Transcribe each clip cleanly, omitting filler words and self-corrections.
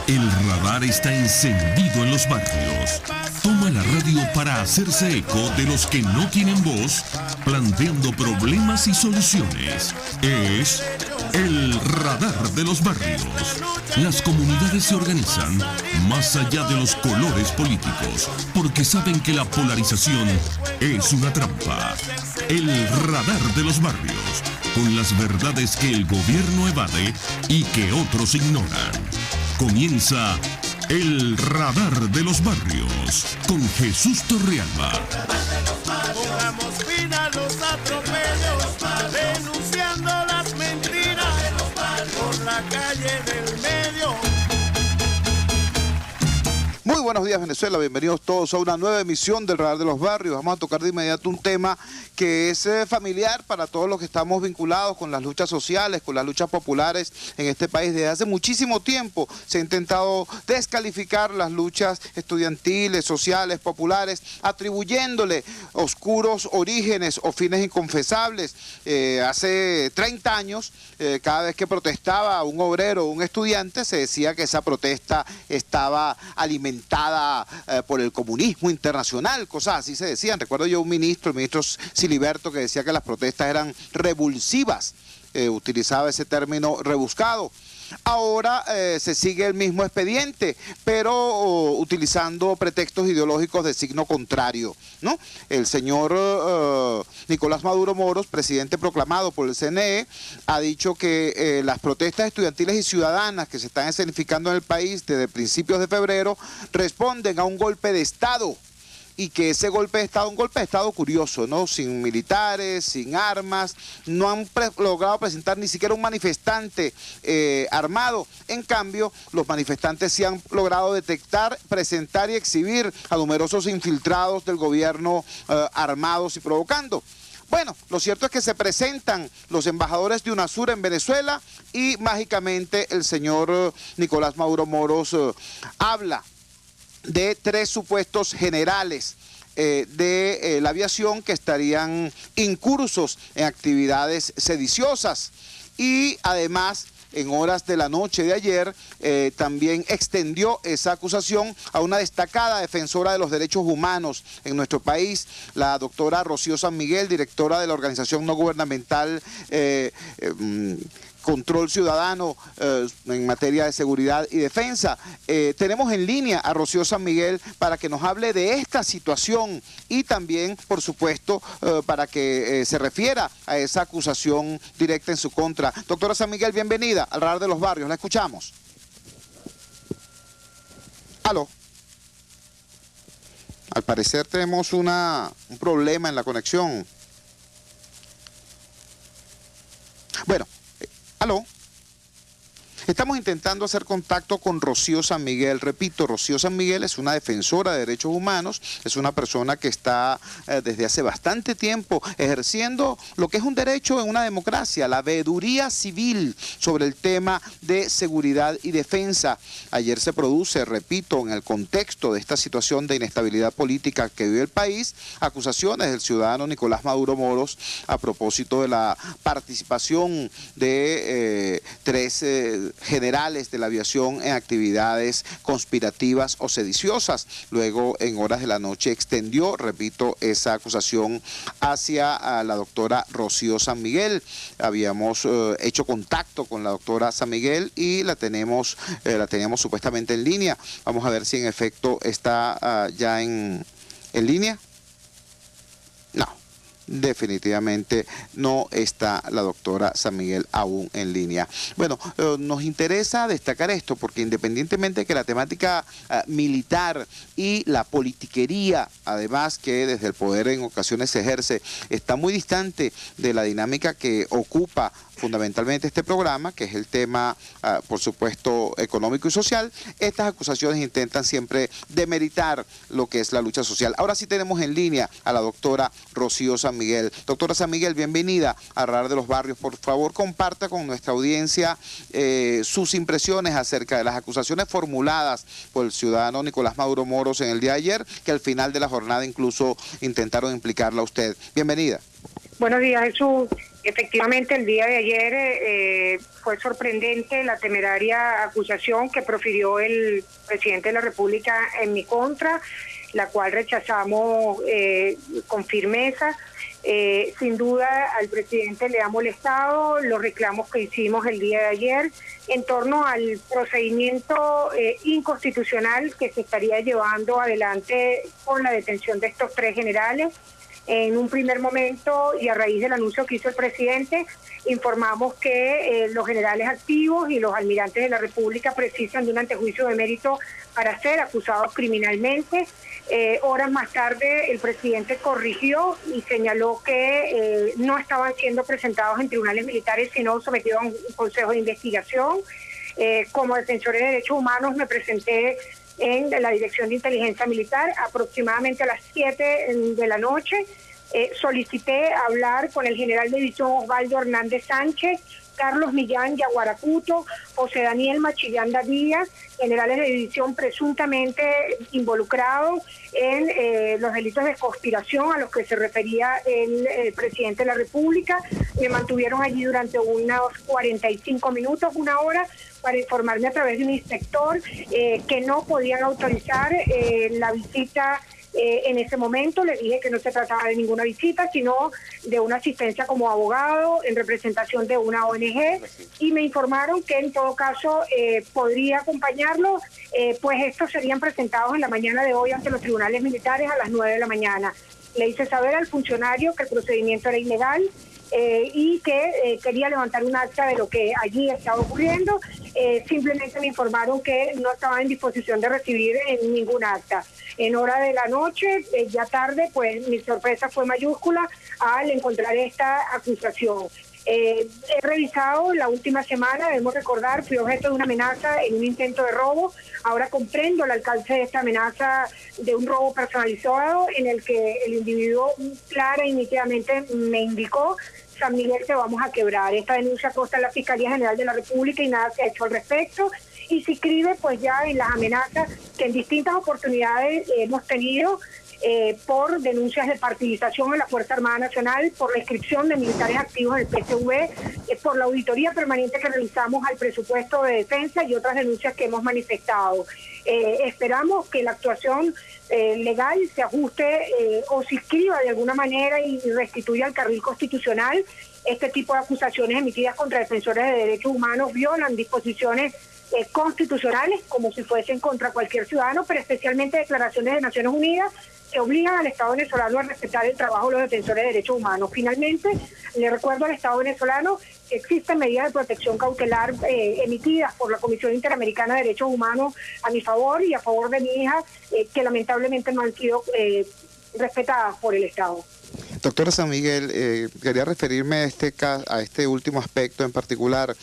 El radar está encendido en los barrios. Toma la radio para hacerse eco de los que no tienen voz, planteando problemas y soluciones. Es el radar de los barrios. Las comunidades se organizan más allá de los colores políticos, porque saben que la polarización es una trampa. El radar de los barrios, con las verdades que el gobierno evade y que otros ignoran. Comienza el radar de los barrios con Jesús Torrealba. Pongamos fin a los atropellos, denunciando las mentiras por la calle del medio. Muy buenos días, Venezuela, bienvenidos todos a una nueva emisión del Radar de los Barrios. Vamos a tocar de inmediato un tema que es familiar para todos los que estamos vinculados con las luchas sociales, con las luchas populares en este país. Desde hace muchísimo tiempo se ha intentado descalificar las luchas estudiantiles, sociales, populares, atribuyéndole oscuros orígenes o fines inconfesables. Hace 30 años, cada vez que protestaba un obrero o un estudiante, se decía que esa protesta estaba alimentada por el comunismo internacional, cosas así se decían. Recuerdo yo un ministro, el ministro Siliberto, que decía que las protestas eran revulsivas, utilizaba ese término rebuscado. Ahora se sigue el mismo expediente, pero utilizando pretextos ideológicos de signo contrario, ¿no? El señor Nicolás Maduro Moros, presidente proclamado por el CNE, ha dicho que las protestas estudiantiles y ciudadanas que se están escenificando en el país desde principios de febrero responden a un golpe de Estado. Y que ese golpe de Estado, un golpe de Estado curioso, ¿no? Sin militares, sin armas, no han logrado presentar ni siquiera un manifestante armado. En cambio, los manifestantes sí han logrado detectar, presentar y exhibir a numerosos infiltrados del gobierno armados y provocando. Bueno, lo cierto es que se presentan los embajadores de UNASUR en Venezuela y mágicamente el señor Nicolás Maduro Moros habla de 3 supuestos generales de la aviación que estarían incursos en actividades sediciosas y además en horas de la noche de ayer también extendió esa acusación a una destacada defensora de los derechos humanos en nuestro país, la doctora Rocío San Miguel, directora de la organización no gubernamental Control Ciudadano en materia de seguridad y defensa. Tenemos en línea a Rocío San Miguel para que nos hable de esta situación y también, por supuesto, para que se refiera a esa acusación directa en su contra. Doctora San Miguel, bienvenida al Radar de los Barrios, la escuchamos. Aló. Al parecer tenemos un problema en la conexión. Bueno. ¿Aló? Estamos intentando hacer contacto con Rocío San Miguel. Repito, Rocío San Miguel es una defensora de derechos humanos, es una persona que está desde hace bastante tiempo ejerciendo lo que es un derecho en una democracia, la veeduría civil sobre el tema de seguridad y defensa. Ayer se produce, repito, en el contexto de esta situación de inestabilidad política que vive el país, acusaciones del ciudadano Nicolás Maduro Moros a propósito de la participación de 3 generales de la aviación en actividades conspirativas o sediciosas. Luego, en horas de la noche, extendió, repito, esa acusación hacia la doctora Rocío San Miguel. Habíamos hecho contacto con la doctora San Miguel y la teníamos supuestamente en línea. Vamos a ver si en efecto está ya en línea. No. Definitivamente no está la doctora San Miguel aún en línea. Bueno, nos interesa destacar esto porque independientemente de que la temática militar y la politiquería, además que desde el poder en ocasiones se ejerce, está muy distante de la dinámica que ocupa fundamentalmente este programa, que es el tema, por supuesto, económico y social. Estas acusaciones intentan siempre demeritar lo que es la lucha social. Ahora sí tenemos en línea a la doctora Rocío San Miguel. Doctora San Miguel, bienvenida a Radar de los Barrios. Por favor, comparta con nuestra audiencia sus impresiones acerca de las acusaciones formuladas por el ciudadano Nicolás Maduro Moros en el día de ayer, que al final de la jornada incluso intentaron implicarla a usted. Bienvenida. Buenos días, Jesús. Efectivamente, el día de ayer fue sorprendente la temeraria acusación que profirió el presidente de la República en mi contra, la cual rechazamos con firmeza. Sin duda al presidente le ha molestado los reclamos que hicimos el día de ayer en torno al procedimiento inconstitucional que se estaría llevando adelante con la detención de estos 3 generales. En un primer momento, y a raíz del anuncio que hizo el presidente, informamos que los generales activos y los almirantes de la República precisan de un antejuicio de mérito para ser acusados criminalmente. Horas más tarde, el presidente corrigió y señaló que no estaban siendo presentados en tribunales militares, sino sometidos a un consejo de investigación. Como defensor de derechos humanos me presenté en la Dirección de Inteligencia Militar aproximadamente a las 7 de la noche. Solicité hablar con el general de división Osvaldo Hernández Sánchez, Carlos Millán Yaguaracuto, José Daniel Machillanda Díaz, generales de división presuntamente involucrados en los delitos de conspiración a los que se refería el presidente de la República. Me mantuvieron allí durante unos 45 minutos, 1 hora, para informarme a través de un inspector que no podían autorizar la visita. En ese momento le dije que no se trataba de ninguna visita, sino de una asistencia como abogado en representación de una ONG, y me informaron que en todo caso podría acompañarlo, pues estos serían presentados en la mañana de hoy ante los tribunales militares a las 9 de la mañana. Le hice saber al funcionario que el procedimiento era ilegal y que quería levantar un acta de lo que allí estaba ocurriendo. Simplemente me informaron que no estaba en disposición de recibir ningún acta. En hora de la noche, ya tarde, pues mi sorpresa fue mayúscula al encontrar esta acusación. He revisado la última semana, debemos recordar, fui objeto de una amenaza en un intento de robo. Ahora comprendo el alcance de esta amenaza de un robo personalizado en el que el individuo clara y nítidamente me indicó: San Miguel, te vamos a quebrar. Esta denuncia consta en la Fiscalía General de la República y nada se ha hecho al respecto. Y se inscribe pues ya en las amenazas que en distintas oportunidades hemos tenido por denuncias de partidización en la Fuerza Armada Nacional, por la inscripción de militares activos en el PSV, por la auditoría permanente que realizamos al presupuesto de defensa y otras denuncias que hemos manifestado. Esperamos que la actuación legal se ajuste o se inscriba de alguna manera y restituya al carril constitucional. Este tipo de acusaciones emitidas contra defensores de derechos humanos violan disposiciones constitucionales como si fuesen contra cualquier ciudadano, pero especialmente declaraciones de Naciones Unidas que obligan al Estado venezolano a respetar el trabajo de los defensores de derechos humanos. Finalmente, le recuerdo al Estado venezolano que existen medidas de protección cautelar emitidas por la Comisión Interamericana de Derechos Humanos a mi favor y a favor de mi hija, que lamentablemente no han sido respetadas por el Estado. Doctora San Miguel, quería referirme a este último aspecto en particular.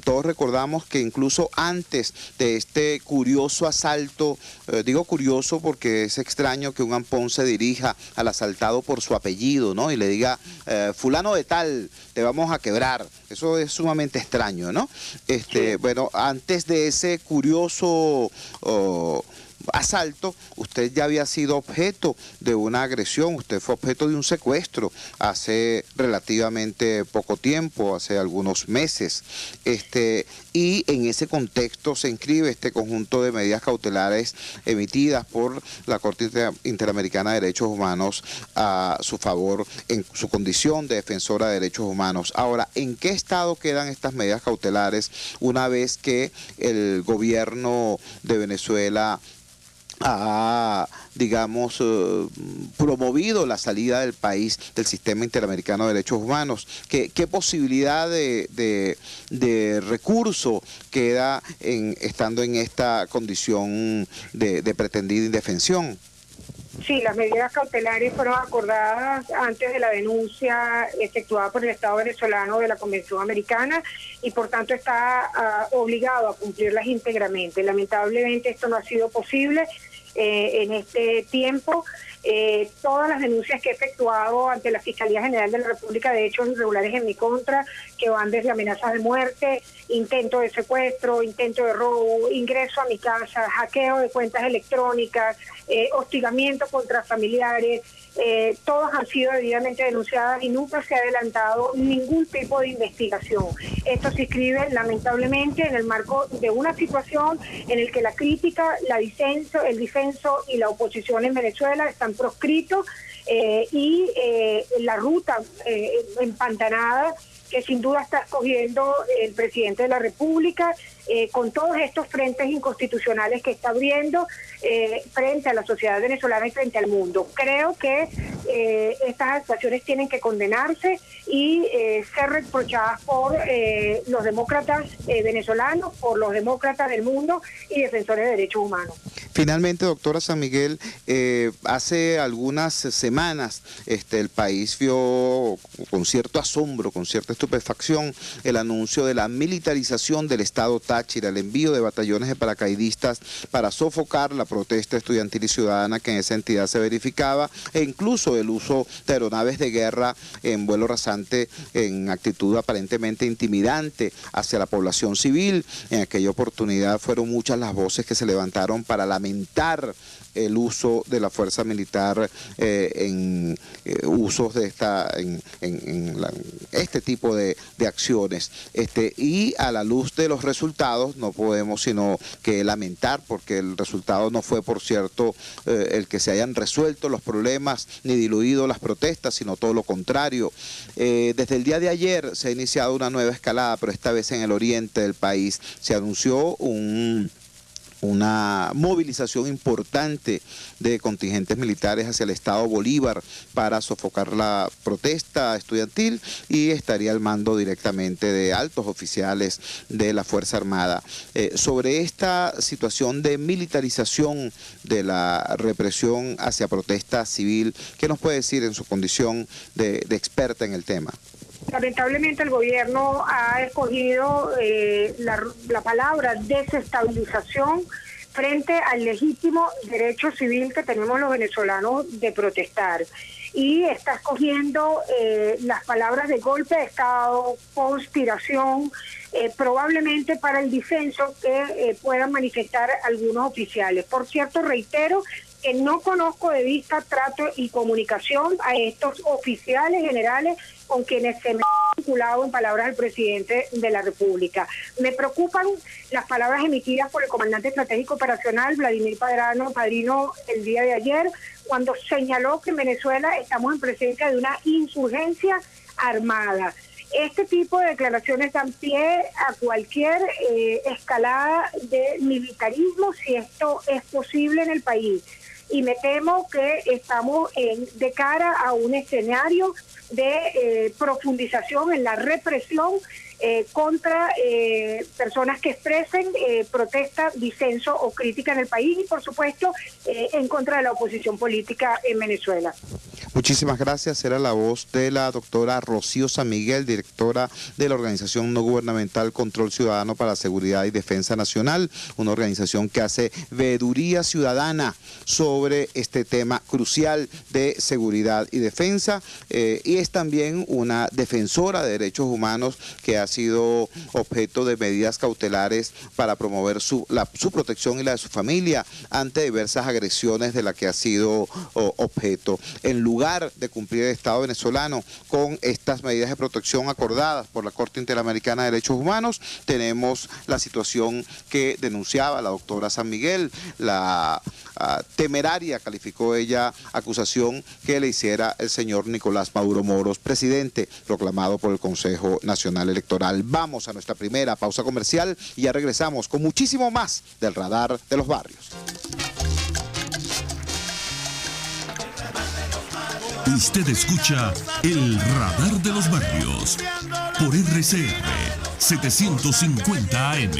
Todos recordamos que incluso antes de este curioso asalto, digo curioso porque es extraño que un ampón se dirija al asaltado por su apellido, ¿no? Y le diga, fulano de tal, te vamos a quebrar. Eso es sumamente extraño, ¿no? Sí. Bueno, antes de ese curioso asalto, usted ya había sido objeto de una agresión, usted fue objeto de un secuestro hace relativamente poco tiempo, hace algunos meses, y en ese contexto se inscribe este conjunto de medidas cautelares emitidas por la Corte Interamericana de Derechos Humanos a su favor en su condición de defensora de derechos humanos. Ahora, ¿en qué estado quedan estas medidas cautelares una vez que el gobierno de Venezuela ha, digamos, promovido la salida del país del Sistema Interamericano de Derechos Humanos? ¿Qué posibilidad de recurso queda estando en esta condición de pretendida indefensión? Sí, las medidas cautelares fueron acordadas antes de la denuncia efectuada por el Estado venezolano de la Convención Americana y por tanto está obligado a cumplirlas íntegramente. Lamentablemente esto no ha sido posible en este tiempo. todas las denuncias que he efectuado ante la Fiscalía General de la República de hechos irregulares en mi contra, que van desde amenazas de muerte, intento de secuestro, intento de robo, ingreso a mi casa, hackeo de cuentas electrónicas, hostigamiento contra familiares, todas han sido debidamente denunciadas y nunca se ha adelantado ningún tipo de investigación. Esto se inscribe lamentablemente en el marco de una situación en el que la crítica, el disenso y la oposición en Venezuela están proscritos y la ruta empantanada que sin duda está escogiendo el presidente de la República, con todos estos frentes inconstitucionales que está abriendo frente a la sociedad venezolana y frente al mundo. Creo que estas actuaciones tienen que condenarse y ser reprochadas por los demócratas venezolanos, por los demócratas del mundo y defensores de derechos humanos. Finalmente, doctora San Miguel, hace algunas semanas el país vio con cierto asombro, con cierta estupefacción, el anuncio de la militarización del Estado Táchira, el envío de batallones de paracaidistas para sofocar la protesta estudiantil y ciudadana que en esa entidad se verificaba, e incluso el uso de aeronaves de guerra en vuelo rasante en actitud aparentemente intimidante hacia la población civil. En aquella oportunidad fueron muchas las voces que se levantaron para lamentar el uso de la fuerza militar en usos de este tipo de acciones. Y a la luz de los resultados no podemos sino que lamentar, porque el resultado no fue, por cierto, el que se hayan resuelto los problemas ni diluido las protestas, sino todo lo contrario. Desde el día de ayer se ha iniciado una nueva escalada, pero esta vez en el oriente del país. Se anunció una movilización importante de contingentes militares hacia el estado Bolívar para sofocar la protesta estudiantil, y estaría al mando directamente de altos oficiales de la Fuerza Armada. Sobre esta situación de militarización de la represión hacia protesta civil, ¿qué nos puede decir en su condición de experta en el tema? Lamentablemente el gobierno ha escogido la palabra desestabilización frente al legítimo derecho civil que tenemos los venezolanos de protestar. Y está escogiendo las palabras de golpe de Estado, conspiración, probablemente para el disenso que puedan manifestar algunos oficiales. Por cierto, reitero que no conozco de vista, trato y comunicación a estos oficiales generales con quienes se me ha vinculado en palabras del presidente de la República. Me preocupan las palabras emitidas por el comandante estratégico operacional Vladimir Padrino el día de ayer, cuando señaló que en Venezuela estamos en presencia de una insurgencia armada. Este tipo de declaraciones dan pie a cualquier escalada de militarismo, si esto es posible en el país. Y me temo que estamos de cara a un escenario de profundización en la represión contra personas que expresen protesta, disenso o crítica en el país, y por supuesto en contra de la oposición política en Venezuela. Muchísimas gracias. Era la voz de la doctora Rocío San Miguel, directora de la organización no gubernamental Control Ciudadano para la Seguridad y Defensa Nacional, una organización que hace veeduría ciudadana sobre este tema crucial de seguridad y defensa, y es también una defensora de derechos humanos que ha sido objeto de medidas cautelares para promover su protección y la de su familia ante diversas agresiones de las que ha sido objeto. En lugar de cumplir el Estado venezolano con estas medidas de protección acordadas por la Corte Interamericana de Derechos Humanos, tenemos la situación que denunciaba la doctora San Miguel, la temeraria, calificó ella, acusación que le hiciera el señor Nicolás Maduro Moros, presidente proclamado por el Consejo Nacional Electoral. Vamos a nuestra primera pausa comercial y ya regresamos con muchísimo más del Radar de los Barrios. Usted escucha el Radar de los Barrios por RCR 750 AM.